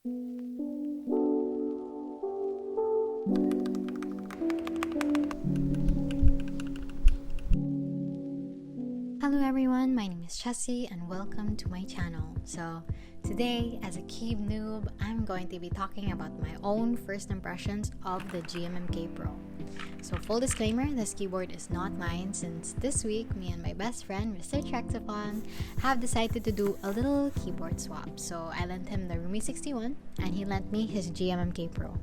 Hello everyone, my name is Chessy and welcome to my channel. So today, as a keeb noob, I'm going to be talking about my own first impressions of the GMMK Pro. So full disclaimer, this keyboard is not mine since this week me and my best friend Mr. Trexaphon have decided to do a little keyboard swap. So I lent him the Rumi 61 and he lent me his GMMK Pro.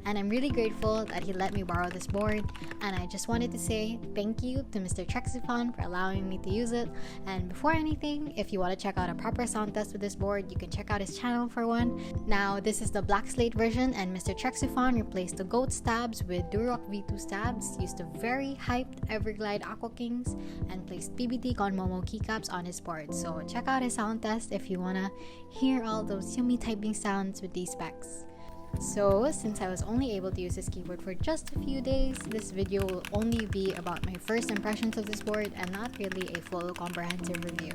And I'm really grateful that he let me borrow this board, and I just wanted to say thank you to Mr. Trexaphon for allowing me to use it. And before anything, if you want to check out a proper sound test with this board, you can check out his channel for one. Now this is the black slate version, and Mr. Trexaphon replaced the goat stabs with Durock V2 stabs, used the very hyped Everglide Aqua Kings, and placed EPBT Momo keycaps on his board. So check out his sound test if you wanna hear all those yummy typing sounds with these specs. So, since I was only able to use this keyboard for just a few days, this video will only be about my first impressions of this board and not really a full comprehensive review.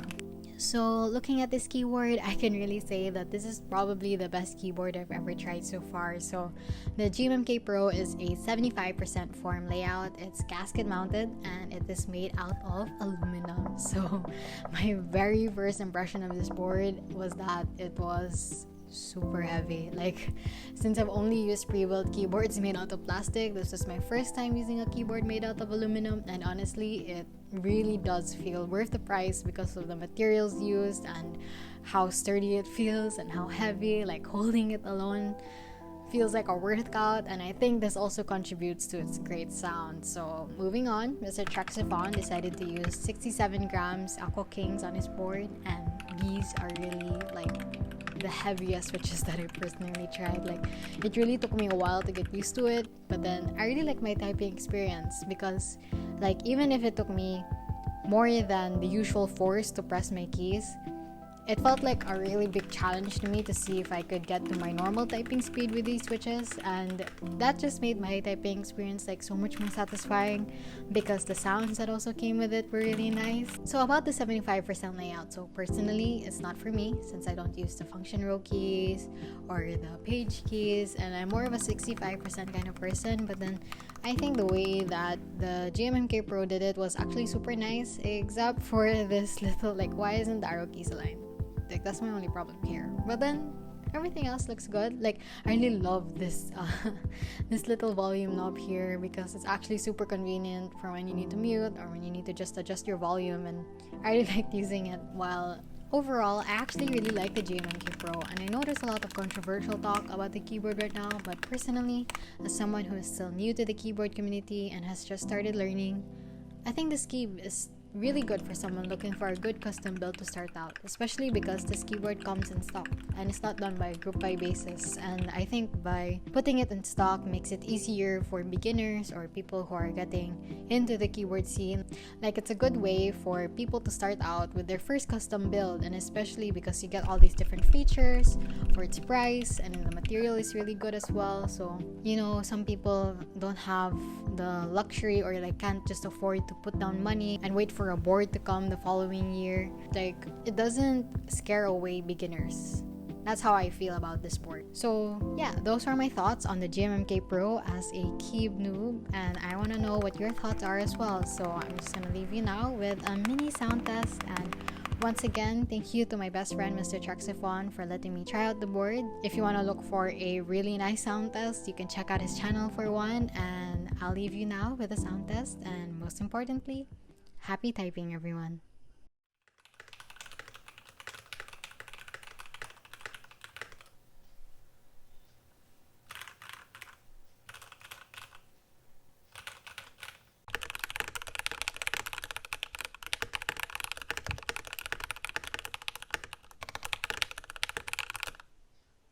So, looking at this keyboard, I can really say that this is probably the best keyboard I've ever tried so far. So, the GMMK Pro is a 75% form layout, it's gasket mounted, and it is made out of aluminum. So, my very first impression of this board was that it was super heavy. Like, since I've only used pre-built keyboards made out of plastic, this was my first time using a keyboard made out of aluminum, and honestly it really does feel worth the price because of the materials used and how sturdy it feels and how heavy. Like, holding it alone feels like a workout, and I think this also contributes to its great sound. So moving on, Mr. Trexaphon decided to use 67 grams Aqua Kings on his board, and these are really like the heaviest switches that I personally tried. Like, it really took me a while to get used to it, but then I really like my typing experience because, like, even if it took me more than the usual force to press my keys, it felt like a really big challenge to me to see if I could get to my normal typing speed with these switches, and that just made my typing experience like so much more satisfying because the sounds that also came with it were really nice. So about the 75% layout, so personally it's not for me since I don't use the function row keys or the page keys, and I'm more of a 65% kind of person. But then I think the way that the GMMK Pro did it was actually super nice, except for this little, like, why isn't the arrow keys aligned? Like, that's my only problem here. But then everything else looks good. Like, I really love this this little volume knob here because it's actually super convenient for when you need to mute or when you need to just adjust your volume, and I really liked using it. While overall, I actually really like the GMMK Pro, and I know there's a lot of controversial talk about the keyboard right now, but personally, as someone who is still new to the keyboard community and has just started learning, I think this keeb is really good for someone looking for a good custom build to start out, especially because this keyboard comes in stock and it's not done by a group buy basis, and I think by putting it in stock makes it easier for beginners or people who are getting into the keyboard scene. Like, it's a good way for people to start out with their first custom build, and especially because you get all these different features for its price, and the material is really good as well. So, you know, some people don't have the luxury or like can't just afford to put down money and wait for a board to come the following year. Like, it doesn't scare away beginners. That's how I feel about this board. So yeah, those are my thoughts on the GMMK Pro as a keeb noob, and I want to know what your thoughts are as well. So I'm just gonna leave you now with a mini sound test, and once again, thank you to my best friend Mr. Trexaphon for letting me try out the board. If you want to look for a really nice sound test, you can check out his channel for one, and I'll leave you now with a sound test, and most importantly, happy typing, everyone.